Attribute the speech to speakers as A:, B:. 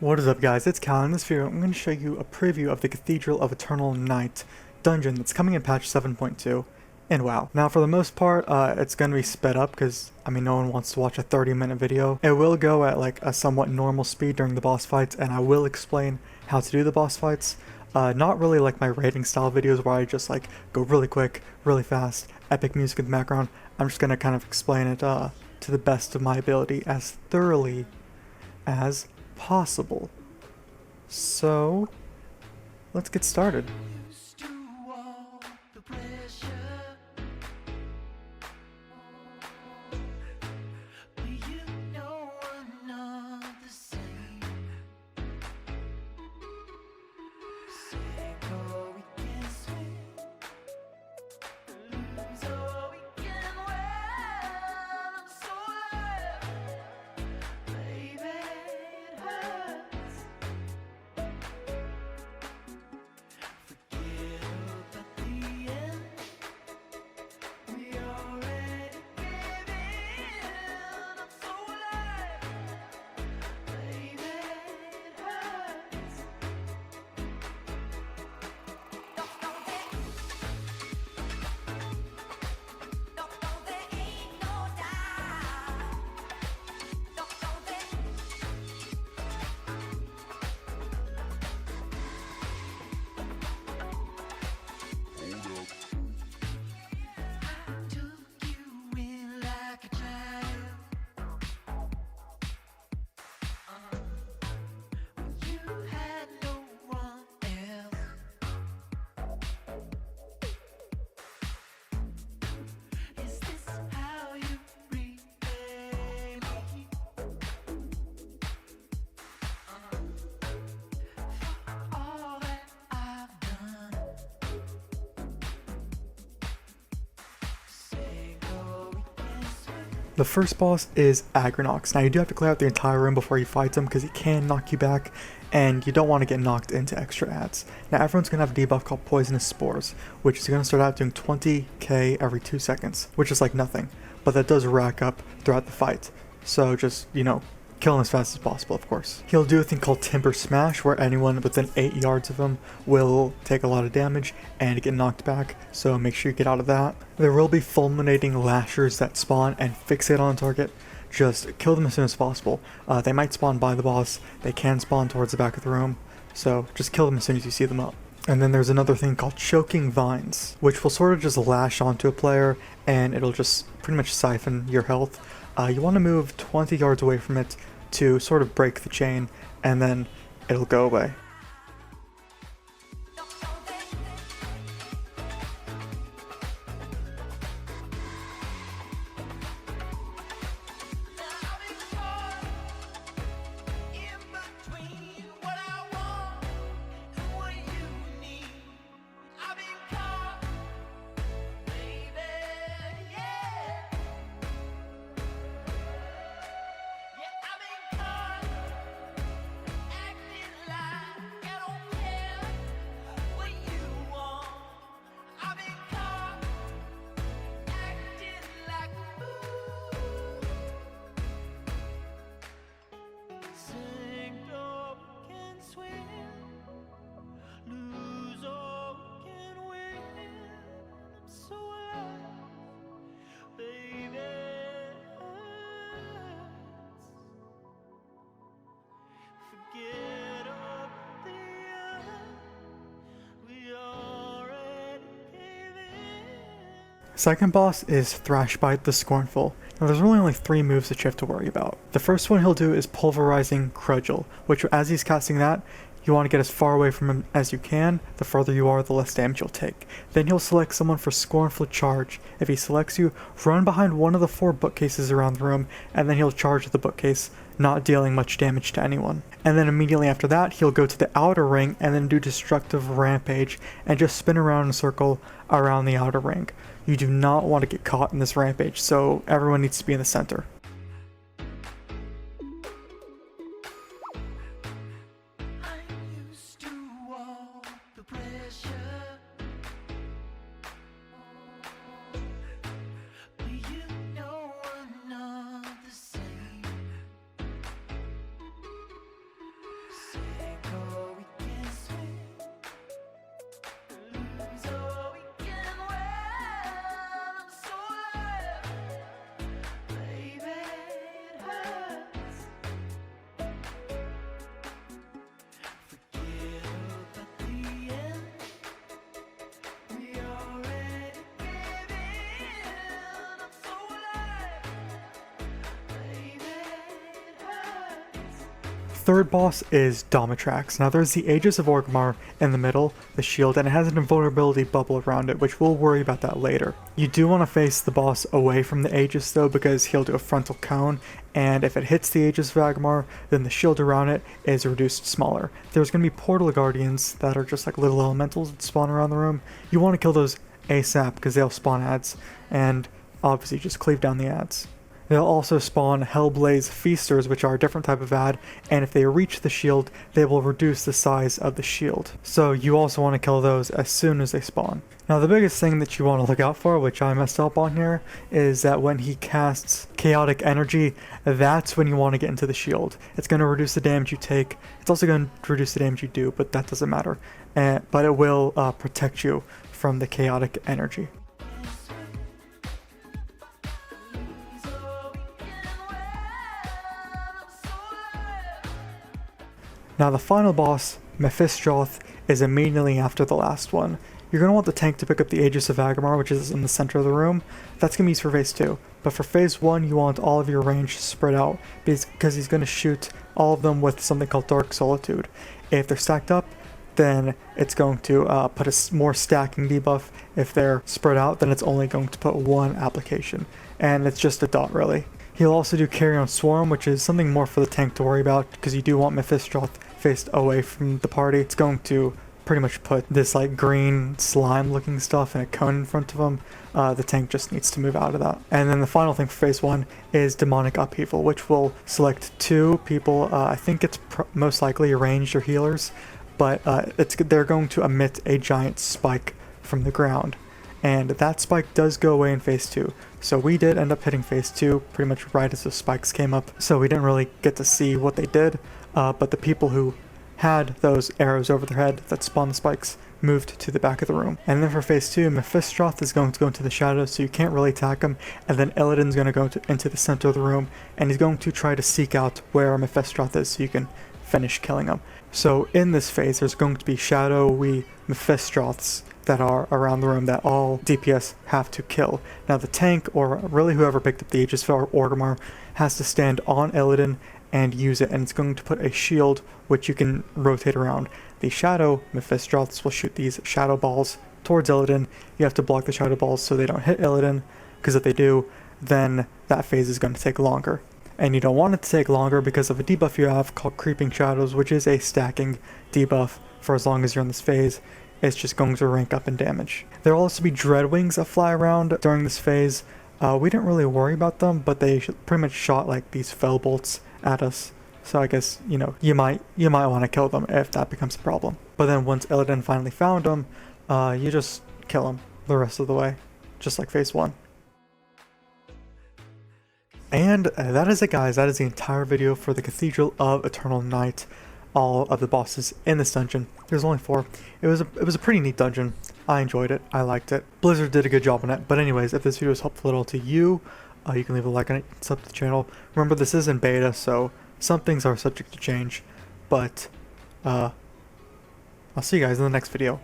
A: What is up guys, it's Cal. In this video I'm going to show you a preview of the Cathedral of Eternal Night dungeon that's coming in patch 7.2 in WoW. Now for the most part, it's going to be sped up because, no one wants to watch a 30-minute video. It will go at like a somewhat normal speed during the boss fights, and I will explain how to do the boss fights. Not really like my raiding style videos where I just like go really quick, really fast, epic music in the background. I'm just going to kind of explain it to the best of my ability as thoroughly as possible. So let's get started. The first boss is Aggrenox. Now you do have to clear out the entire room before you fight him because he can knock you back and you don't want to get knocked into extra ads. Now everyone's going to have a debuff called Poisonous Spores, which is going to start out doing 20k every 2 seconds, which is like nothing, but that does rack up throughout the fight. So just, kill him as fast as possible, of course. He'll do a thing called Timber Smash, where anyone within 8 yards of him will take a lot of damage and get knocked back, so make sure you get out of that. There will be fulminating lashers that spawn and fixate on target. Just kill them as soon as possible. They might spawn by the boss, they can spawn towards the back of the room, so just kill them as soon as you see them up. And then there's another thing called Choking Vines, which will sort of just lash onto a player and it'll just pretty much siphon your health. You want to move 20 yards away from it to sort of break the chain, and then it'll go away. Second boss is Thrashbite the Scornful. Now there's really only 3 moves that you have to worry about. The first one he'll do is Pulverizing Crudgel, which as he's casting that, you want to get as far away from him as you can. The further you are, the less damage you'll take. Then he'll select someone for Scornful Charge. If he selects you, run behind one of the 4 bookcases around the room, and then he'll charge the bookcase, not dealing much damage to anyone. And then immediately after that, he'll go to the outer ring and then do Destructive Rampage and just spin around in a circle around the outer ring. You do not want to get caught in this rampage, so everyone needs to be in the center. third boss is Domitrax. Now there's the Aegis of Orgrimmar in the middle, the shield, and it has an invulnerability bubble around it, which we'll worry about that later. You do want to face the boss away from the Aegis though, because he'll do a frontal cone, and if it hits the Aegis of Orgrimmar, then the shield around it is reduced smaller. There's going to be portal guardians that are just like little elementals that spawn around the room. You want to kill those ASAP because they'll spawn ads, and obviously just cleave down the ads. They'll also spawn Hellblaze Feasters, which are a different type of ad, and if they reach the shield, they will reduce the size of the shield. So you also want to kill those as soon as they spawn. Now the biggest thing that you want to look out for, which I messed up on here, is that when he casts Chaotic Energy, that's when you want to get into the shield. It's going to reduce the damage you take. It's also going to reduce the damage you do, but that doesn't matter. But it will protect you from the Chaotic Energy. Now the final boss, Mephistroth, is immediately after the last one. You're going to want the tank to pick up the Aegis of Orgrimmar, which is in the center of the room. That's going to be used for phase 2. But for phase 1, you want all of your range spread out, because he's going to shoot all of them with something called Dark Solitude. If they're stacked up, then it's going to put a more stacking debuff. If they're spread out, then it's only going to put one application. And it's just a dot, really. He'll also do Carrion Swarm, which is something more for the tank to worry about, because you do want Mephistroth faced away from the party. It's going to pretty much put this like green slime looking stuff in a cone in front of him. The tank just needs to move out of that. And then the final thing for phase 1 is Demonic Upheaval, which will select 2 people. I think it's most likely ranged or healers, but they're going to emit a giant spike from the ground. And that spike does go away in phase 2. So we did end up hitting phase 2 pretty much right as the spikes came up, so we didn't really get to see what they did, but the people who had those arrows over their head that spawned the spikes moved to the back of the room. And then for phase 2, Mephistroth is going to go into the shadows, so you can't really attack him, and then Illidan's going to go into the center of the room, and he's going to try to seek out where Mephistroth is so you can finish killing him. So in this phase, there's going to be shadowy Mephistroths that are around the room that all DPS have to kill. Now the tank, or really whoever picked up the Aegis of Orgrimmar, has to stand on Illidan and use it, and it's going to put a shield which you can rotate around. The shadow Mephistroths will shoot these shadow balls towards Illidan. You have to block the shadow balls so they don't hit Illidan, because if they do, then that phase is going to take longer. And you don't want it to take longer because of a debuff you have called Creeping Shadows, which is a stacking debuff for as long as you're in this phase. It's just going to rank up in damage. There will also be Dreadwings that fly around during this phase. We didn't really worry about them, but they pretty much shot like these fell bolts at us. So I guess, you know, you might want to kill them if that becomes a problem. But then once Illidan finally found them, you just kill them the rest of the way, just like phase 1. And that is it, guys. That is the entire video for the Cathedral of Eternal Night. All of the bosses in this dungeon. There's only 4. It was a pretty neat dungeon. I enjoyed it. I liked it. Blizzard did a good job on it. But anyways, if this video is helpful at all to you, you can leave a like on it, sub to the channel. Remember, this is in beta, so some things are subject to change. But I'll see you guys in the next video.